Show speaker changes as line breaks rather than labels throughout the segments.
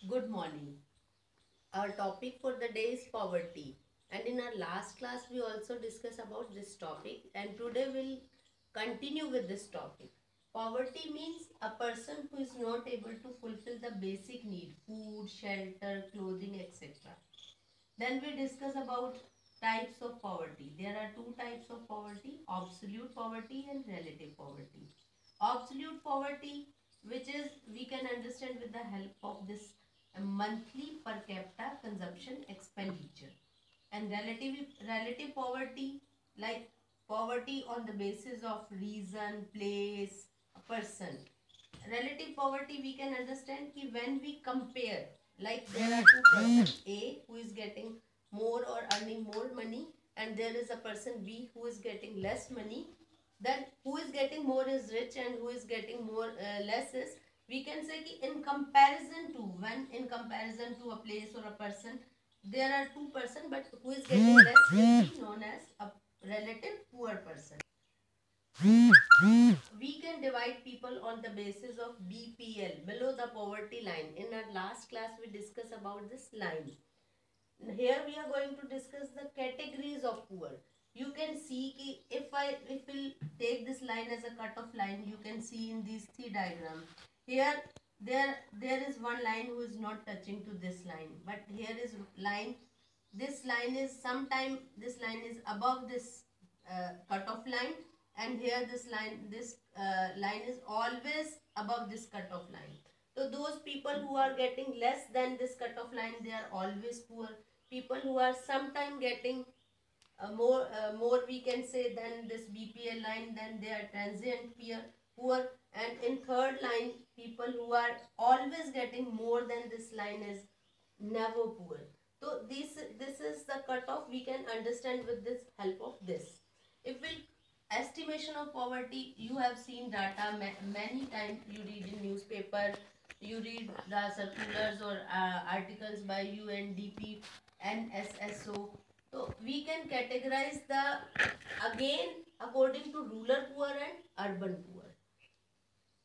Good morning. Our topic for the day is poverty. And in our last class, we also discussed about this topic. And today we'll continue with this topic. Poverty means a person who is not able to fulfill the basic need, food, shelter, clothing, etc. Then we discuss about types of poverty. There are two types of poverty, absolute poverty and relative poverty. Absolute poverty, which is we can understand with the help of this monthly per capita consumption expenditure. And relative poverty, like poverty on the basis of reason, place, a person. Relative poverty we can understand ki when we compare, like there are two persons, A who is getting more or earning more money, and there is a person B who is getting less money. Then who is getting more is rich and who is getting more less is, we can say ki in comparison to, when in comparison to a place or a person, there are two person, but who is getting less will be known as a relative poor person. We can divide people on the basis of BPL, below the poverty line. In our last class we discussed about this line. Here we are going to discuss the categories of poor. You can see ki if we'll take this line as a cut off line, you can see in these three diagrams. Here there is one line who is not touching to this line, but here is line. This line is sometime, this line is above this cut off line, and here this line is always above this cut off line. So those people who are getting less than this cut off line, they are always poor. People who are sometime getting more we can say than this BPL line, then they are transient poor. And in third line, people who are always getting more than this line is never poor. So this is the cutoff we can understand with this help of this. If we estimation of poverty, you have seen data many times, you read in newspaper, you read the circulars or articles by UNDP and SSO. So we can categorize the, again, according to rural poor and urban poor.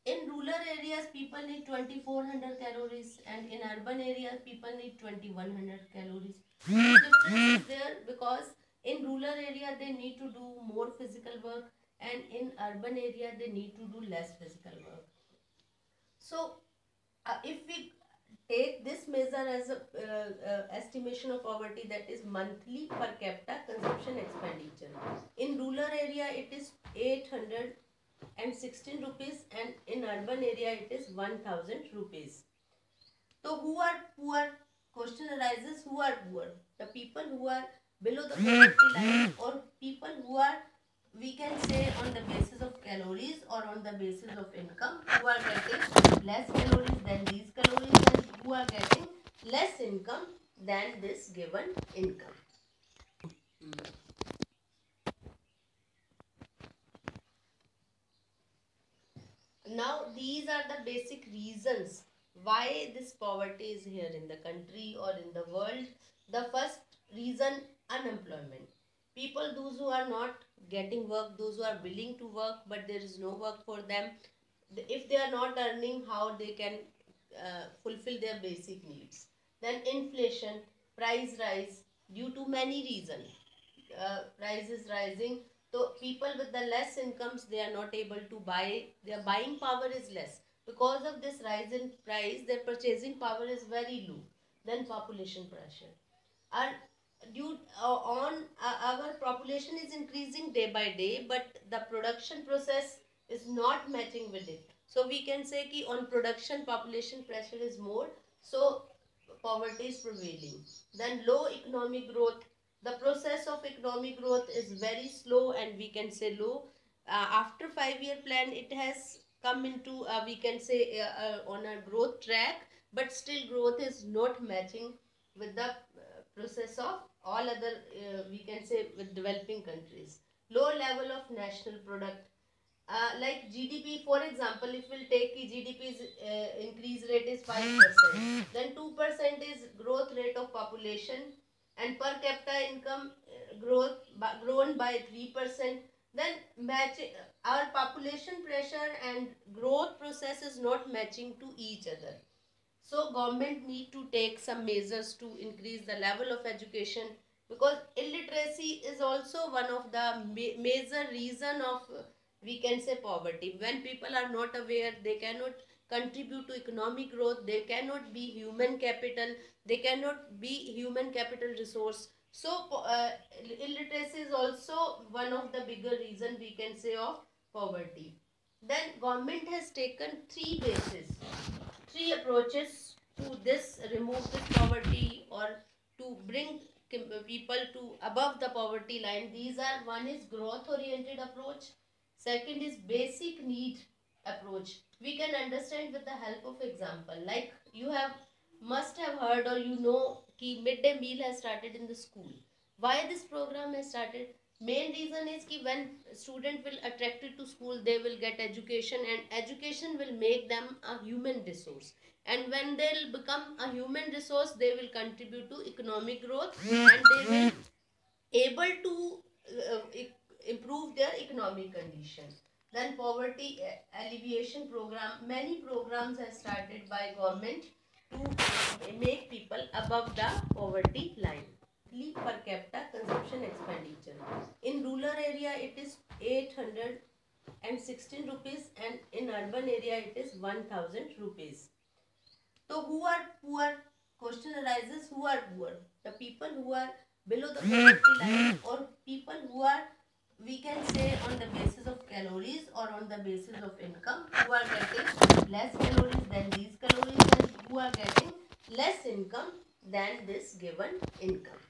In rural areas, people need 2400 calories, and in urban areas, people need 2100 calories. The difference is there because in rural area they need to do more physical work, and in urban area they need to do less physical work. So, if we take this measure as a estimation of poverty, that is monthly per capita consumption expenditure. In rural area it is 816 rupees, and in urban area it is 1000 rupees. So who are poor? Question arises, who are poor? The people who are below the poverty line, or people who are, we can say, on the basis of calories or on the basis of income, who are getting less calories than these calories, and who are getting less income than this given income. Now these are the basic reasons why this poverty is here in the country or in the world. The first reason, unemployment. People, those who are not getting work, those who are willing to work but there is no work for them. If they are not earning, how they can fulfill their basic needs. Then inflation, price rise due to many reasons. Price is rising, so people with the less incomes, they are not able to buy, their buying power is less. Because of this rise in price, their purchasing power is very low. Then population pressure. Our due on our population is increasing day by day, but the production process is not matching with it. So we can say ki on production population pressure is more, so poverty is prevailing. Then low economic growth. The process of economic growth is very slow, and we can say low. After 5-year plan, it has come into, we can say, on a growth track, but still growth is not matching with the process of all other, we can say, with developing countries. Low level of national product. Like GDP, for example, if we'll take GDP's increase rate is 5%, then 2% is growth rate of population, and per capita income grown by 3%. Then matching our population pressure and growth process is not matching to each other. So government need to take some measures to increase the level of education, because illiteracy is also one of the major reason of we can say poverty. When people are not aware, they cannot contribute to economic growth, they cannot be human capital, they cannot be human capital resource. So illiteracy is also one of the bigger reason we can say of poverty. Then government has taken three approaches to this remove this poverty, or to bring people to above the poverty line. These are, one is growth oriented approach, second is basic need approach. We can understand with the help of example. Like you have must have heard, or you know ki midday meal has started in the school. Why this program has started? Main reason is ki when student will attracted to school, they will get education, and education will make them a human resource, and when they'll become a human resource, they will contribute to economic growth, and they will able to improve their economic conditions. Then poverty alleviation program, many programs are started by government to make people above the poverty line. Per capita consumption expenditure in rural area it is 816 rupees, and in urban area it is 1000 rupees. So who are poor? Question arises, who are poor? The people who are below the poverty line, or people who are, we can say, on the basis of calories or on the basis of income, who are getting less calories than these calories, and who are getting less income than this given income.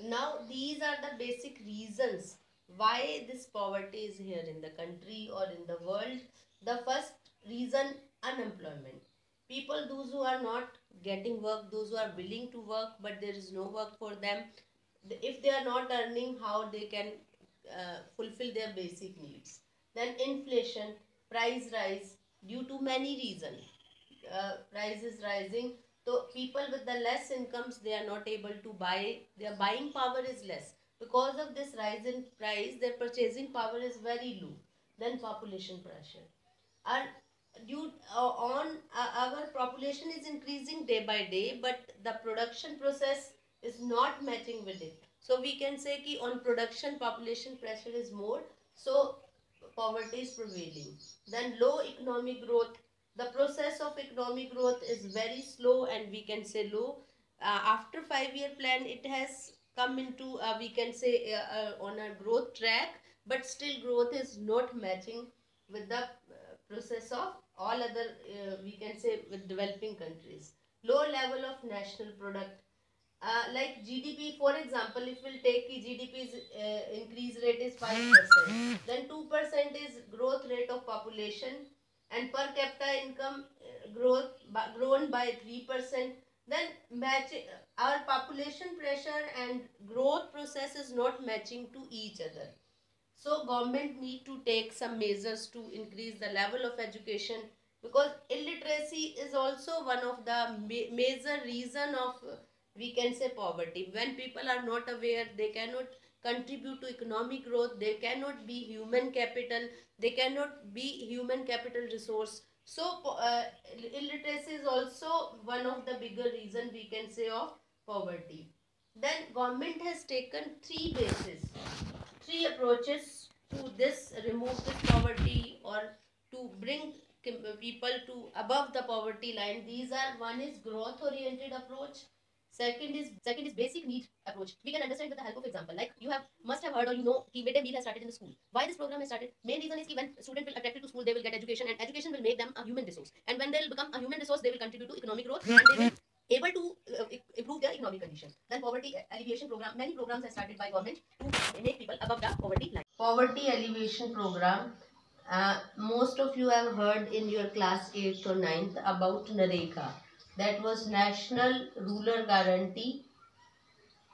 Now these are the basic reasons why this poverty is here in the country or in the world. The first reason, unemployment. People, those who are not getting work, those who are willing to work but there is no work for them. If they are not earning, how they can fulfill their basic needs. Then inflation, price rise due to many reasons. Price is rising, so people with the less incomes, they are not able to buy, their buying power is less. Because of this rise in price, their purchasing power is very low. Then population pressure, and due on our population is increasing day by day, but the production process is not matching with it. So we can say ki on production population pressure is more, so poverty is prevailing. Then low economic growth, the process of economic growth is very slow, and we can say low. After 5-year plan, it has come into we can say on a growth track, but still growth is not matching with the process of all other we can say with developing countries. Low level of national product, like GDP, for example, if we'll take GDP's increase rate is 5%, then 2% is growth rate of population, and per capita income grown by 3%. Then match our population pressure and growth process is not matching to each other. So government need to take some measures to increase the level of education, because illiteracy is also one of the major reason of we can say poverty. When people are not aware, they cannot contribute to economic growth, they cannot be human capital, they cannot be human capital resource. So illiteracy is also one of the bigger reason we can say of poverty. Then government has taken three approaches to this remove this poverty, or to bring people to above the poverty line. These are, one is growth oriented approach, second is basic need approach. We can understand with the help of example. Like you have must have heard, or you know ki midday meal has started in the school. Why this program has started? Main reason is ki when student will attracted to school, they will get education, and education will make them a human resource, and when they'll become a human resource, they will contribute to economic growth, and they will able to improve their economic conditions. Then poverty alleviation program, many programs are started by government to make people above the poverty line. Poverty alleviation program, most of you have heard in your class 8th or 9th about NREGA. That was National Rural Guarantee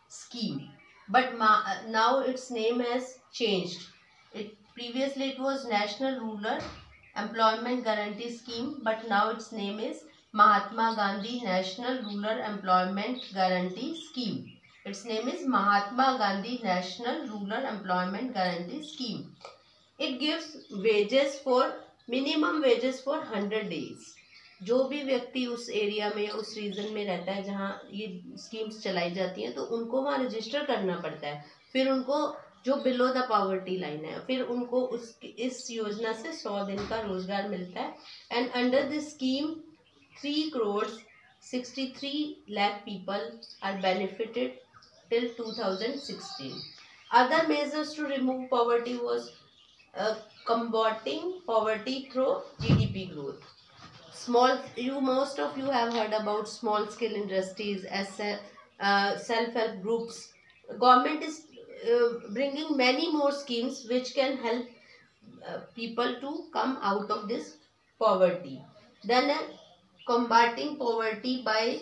Scheme, but now its name has changed. Previously it was National Rural Employment Guarantee Scheme, but now its name is Mahatma Gandhi National Rural Employment Guarantee Scheme. Its name is Mahatma Gandhi National Rural Employment Guarantee Scheme. It gives wages for minimum wages for 100 days. जो भी व्यक्ति उस area में या उस reason में रहता है जहाँ ये स्कीम्स चलाई जाती हैं, तो उनको वहाँ रजिस्टर करना पड़ता है. फिर उनको जो बिलो द पॉवर्टी लाइन है, फिर उनको इस योजना से 100 दिन का रोजगार मिलता है. And under this scheme 3 crores 63 lakh people are benefited till 2016. Other measures to remove poverty was combating poverty through GDP growth. Most of you have heard about small scale industries as self-help groups. Government is bringing many more schemes which can help people to come out of this poverty. Then combating poverty by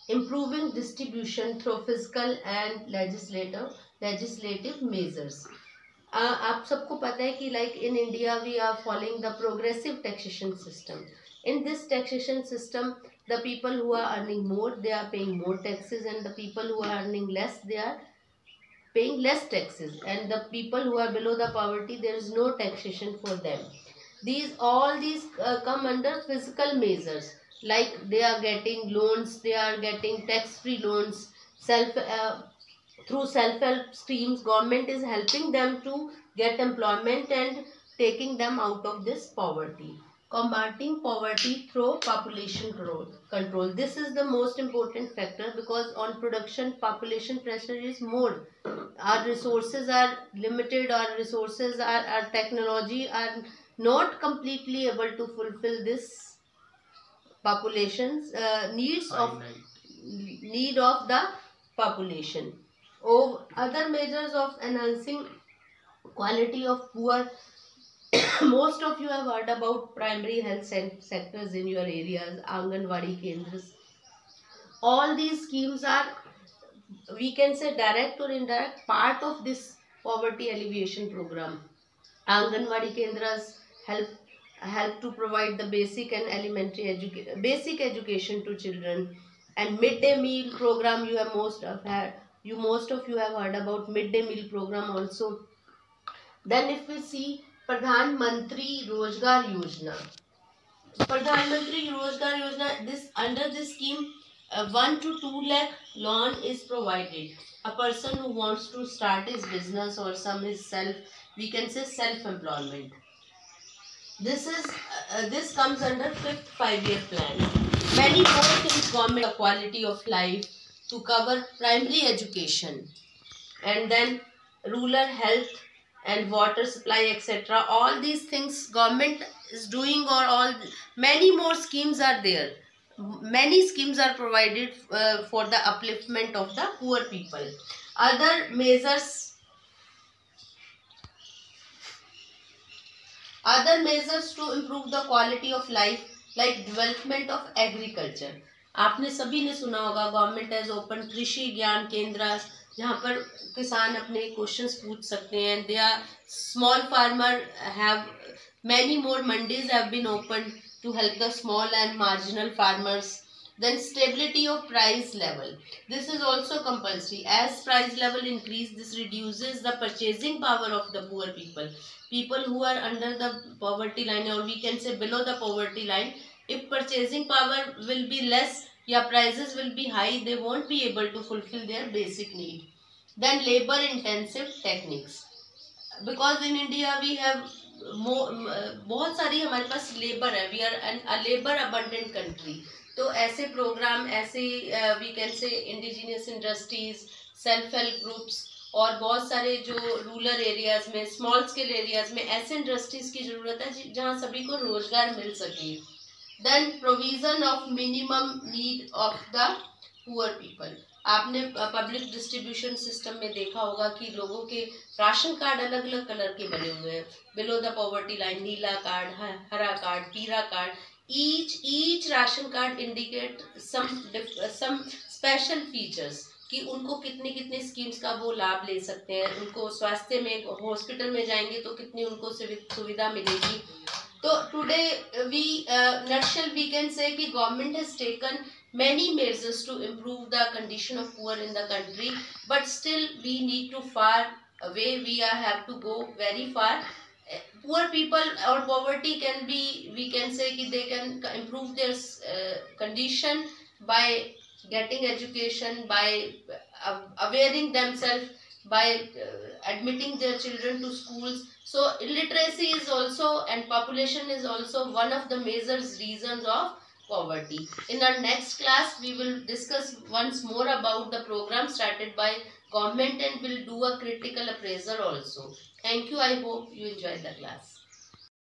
improving distribution through fiscal and legislative measures. आप सबको पता है कि like in India we are following the progressive taxation system. In this taxation system, the people who are earning more, they are paying more taxes, and the people who are earning less, they are paying less taxes, and the people who are below the poverty, there is no taxation for them. All these come under fiscal measures, like they are getting loans, they are getting tax-free loans, through self-help schemes. Government is helping them to get employment and taking them out of this poverty. Combating poverty through population control. This is the most important factor, because on production population pressure is more. Our resources are limited, our technology are not completely able to fulfill this population's need of the population. Other measures of enhancing quality of poor. Most of you have heard about primary health sectors in your areas, Anganwadi Kendras. All these schemes are, we can say, direct or indirect part of this poverty alleviation program. Anganwadi Kendras help to provide the basic and elementary education to children. And midday meal program, most of you have heard about midday meal program also. Then if we see Pradhan Mantri Rozgar Yojana. Pradhan Mantri Rozgar Yojana, under this scheme, 1 to 2 lakh loan is provided. A person who wants to start his business or we can say self-employment. This comes under 5th 5-year plan. Many more things government, the quality of life, to cover primary education, and then rural health and water supply, etc. All these things government is doing, or many more schemes are there. Many schemes are provided for the upliftment of the poor people. Other measures to improve the quality of life, like development of agriculture. आपने सभी ने सुना होगा, government has open कृषि ज्ञान केंद्र, जहाँ पर किसान अपने क्वेश्चंस पूछ सकते हैं. They are small farmer have many more mandis have been opened to help the small and marginal farmers. Then stability of price level. This is also compulsory. As price level increase, this reduces the purchasing power of the poor people. People who are under the poverty line, or we can say below the poverty line, if purchasing power will be less, prices will be high, they won't be able to fulfill their basic need. Then labor intensive techniques. Because in India we have बहुत सारी हमारे पास labour है, we are a labour abundant country. तो ऐसे programme, ऐसे we can say indigenous industries, self help groups, और बहुत सारे जो रूरल एरियाज में, स्मॉल स्केल एरियाज में ऐसे इंडस्ट्रीज की जरूरत है जहाँ सभी को रोजगार मिल सके. Then provision of minimum need of the poor people. आपने पब्लिक डिस्ट्रीब्यूशन सिस्टम में देखा होगा कि लोगों के राशन कार्ड अलग अलग कलर के बने हुए हैं. बिलो द पॉवर्टी लाइन नीला कार्ड, हरा कार्ड, पीला card. Each ration card indicate some special features कि उनको कितने कितने स्कीम्स का वो लाभ ले सकते हैं. उनको स्वास्थ्य में, हॉस्पिटल में जाएंगे तो कितनी उनको सुविधा मिलेगी. तो टुडे नटशेल वी कैन से कि government has taken many measures to improve the condition of poor in the country, but still we need to far away, we have to go very far, poor people or poverty can be, we can say that they can improve their condition by getting education, by awareing themselves, by admitting their children to schools. So illiteracy is also, and population is also one of the major reasons of poverty. In our next class we will discuss once more about the program started by government, and will do a critical appraisal also. Thank you. I hope you enjoyed the class.